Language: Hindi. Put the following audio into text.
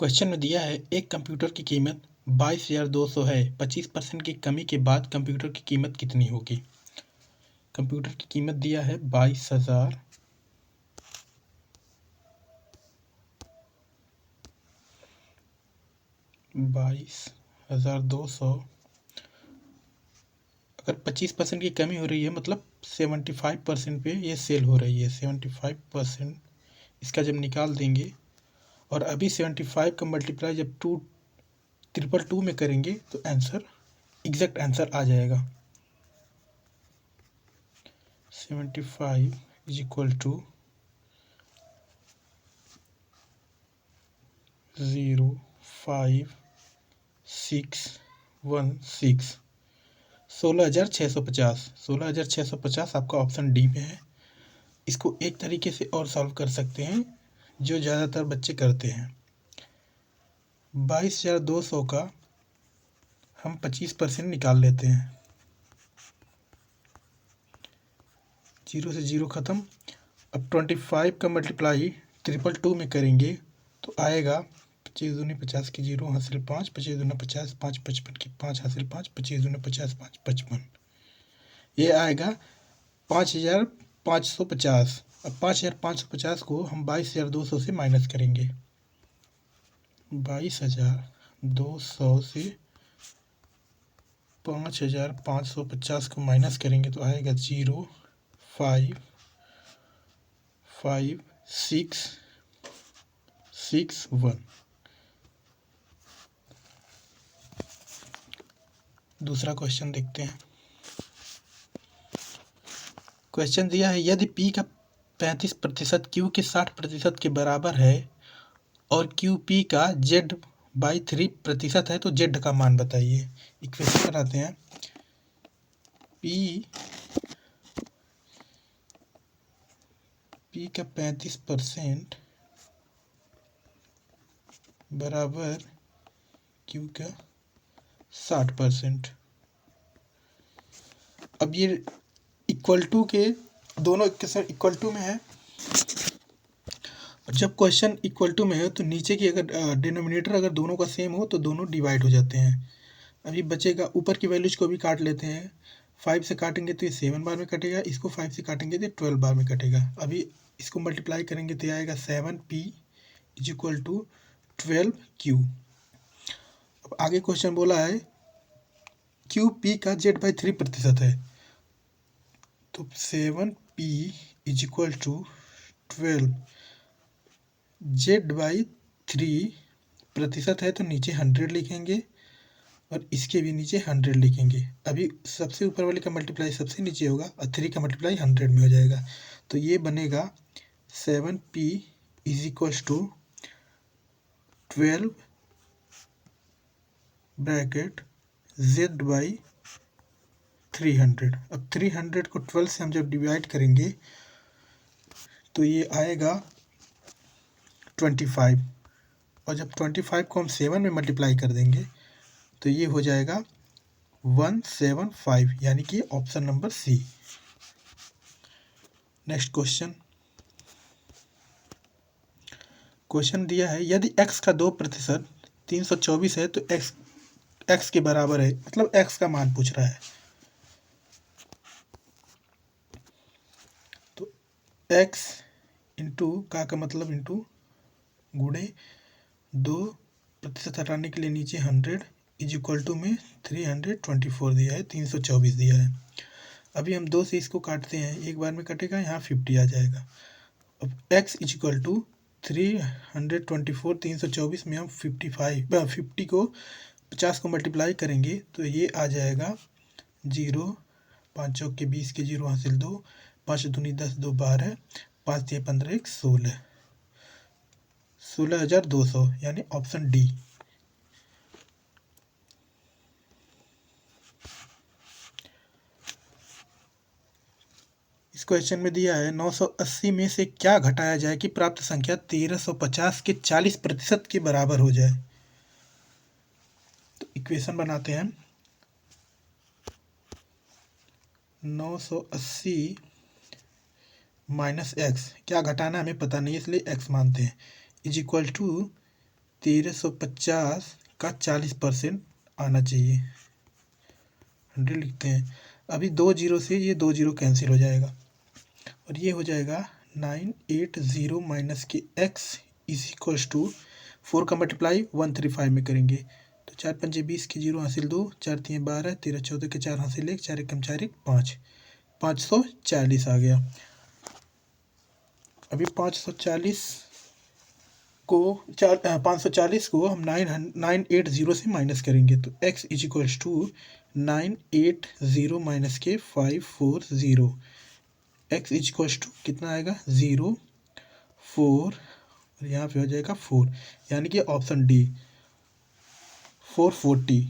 क्वेश्चन में दिया है एक कंप्यूटर की कीमत 22,200 है। 25% की कमी के बाद कंप्यूटर की कीमत कितनी होगी। कंप्यूटर की कीमत दिया है 22,200। अगर 25% की कमी हो रही है मतलब 75% पे ये सेल हो रही है। 75% इसका जब निकाल देंगे और अभी 75 का मल्टीप्लाई जब 2,222 में करेंगे तो आंसर एग्जैक्ट आंसर आ जाएगा। 75 इज इक्वल टू 05616 16,650 16,650 आपका ऑप्शन डी में है। इसको एक तरीके से और सॉल्व कर सकते हैं जो ज़्यादातर बच्चे करते हैं। 22,200 का हम 25% निकाल लेते हैं। 0 से 0 ख़त्म। अब 25 का मल्टीप्लाई 222 में करेंगे तो आएगा 25 दूनी 50 की 0 हासिल 5, 25 दूना 50, 5 55 की 5 हासिल 5, 25 दूना 50, 5 55। ये आएगा 5,550। अब 5,550 को हम 22,200 से माइनस करेंगे। 22,200 से 5,550 को माइनस करेंगे तो आएगा 0,55661। दूसरा क्वेश्चन देखते हैं। क्वेश्चन दिया है यदि P का 35% Q के 60% के बराबर है और QP का Z/3% है तो Z का मान बताइए। इक्वेशन बनाते हैं। P का 35% बराबर Q का 60%। अब ये इक्वल टू के दोनों इक्वल टू में है और जब क्वेश्चन इक्वल टू में है तो नीचे की अगर डिनोमिनेटर अगर दोनों का सेम हो तो दोनों डिवाइड हो जाते हैं। अभी बचेगा ऊपर की वैल्यूज को भी काट लेते हैं। 5 से काटेंगे तो ये 7 बार में कटेगा, इसको 5 से काटेंगे तो 12 बार में कटेगा। अभी इसको मल्टीप्लाई करेंगे तो आएगा 7P is equal to 12Q। अब आगे क्वेश्चन बोला है QP का Z/3% है तो 7P is equal to 12 Z/3% है तो नीचे 100 लिखेंगे और इसके भी नीचे 100 लिखेंगे। अभी सबसे ऊपर वाले का मल्टीप्लाई सबसे नीचे होगा और 3 का मल्टीप्लाई 100 में हो जाएगा तो ये बनेगा 7P is equal to 12 bracket Z/300। अब 300 को 12 से हम जब डिवाइड करेंगे तो ये आएगा 25 और जब 25 को हम 7 में मल्टीप्लाई कर देंगे तो ये हो जाएगा 175 यानी कि option number C. Next question दिया है यदि x का 2% 324 है तो x के बराबर है, मतलब x का मान पूछ रहा है। तो x इंटू का मतलब इंटू गुणे 2% हटाने के लिए नीचे 100 इज इक्वल टू में 324 दिया है, 324 दिया है। अभी हम 2 से इसको काटते हैं, एक बार में कटेगा, यहाँ 50 आ जाएगा। अब x इज इक्वल टू 324 324 में हम 50 को 50 को मल्टीप्लाई करेंगे तो ये आ जाएगा 0, 5 चौक के 20 के 0 हासिल 2, 5 दूनी 10 2 12, 5 3 15 1 16, 16,200 यानी ऑप्शन डी। इस क्वेश्चन में दिया है 980 में से क्या घटाया जाए कि प्राप्त संख्या 1350 के 40% के बराबर हो जाए। तो इक्वेशन बनाते हैं। 980 माइनस एक्स, क्या घटाना हमें पता नहीं इसलिए एक्स मानते हैं, इज इक्वल टू 1350 का 40% आना चाहिए। 100 लिखते हैं। अभी 2 जीरो से ये 2 जीरो कैंसिल हो जाएगा और ये हो जाएगा 980 माइनस के x इज इक्वल्स टू 4 का मल्टीप्लाई 135 में करेंगे तो 4 पंजे 20 के 0 हासिल 2, 4 तीन 12, 13 14 के 4 हासिल 1, 4 एकम 4 1 5, 540 आ गया। अभी 540 को हम 980 से माइनस करेंगे तो x is equals to 980 minus के 540, x इज इक्वल्स टू कितना आएगा 0 4 और यहाँ पे हो जाएगा 4, यानी कि ऑप्शन डी 440।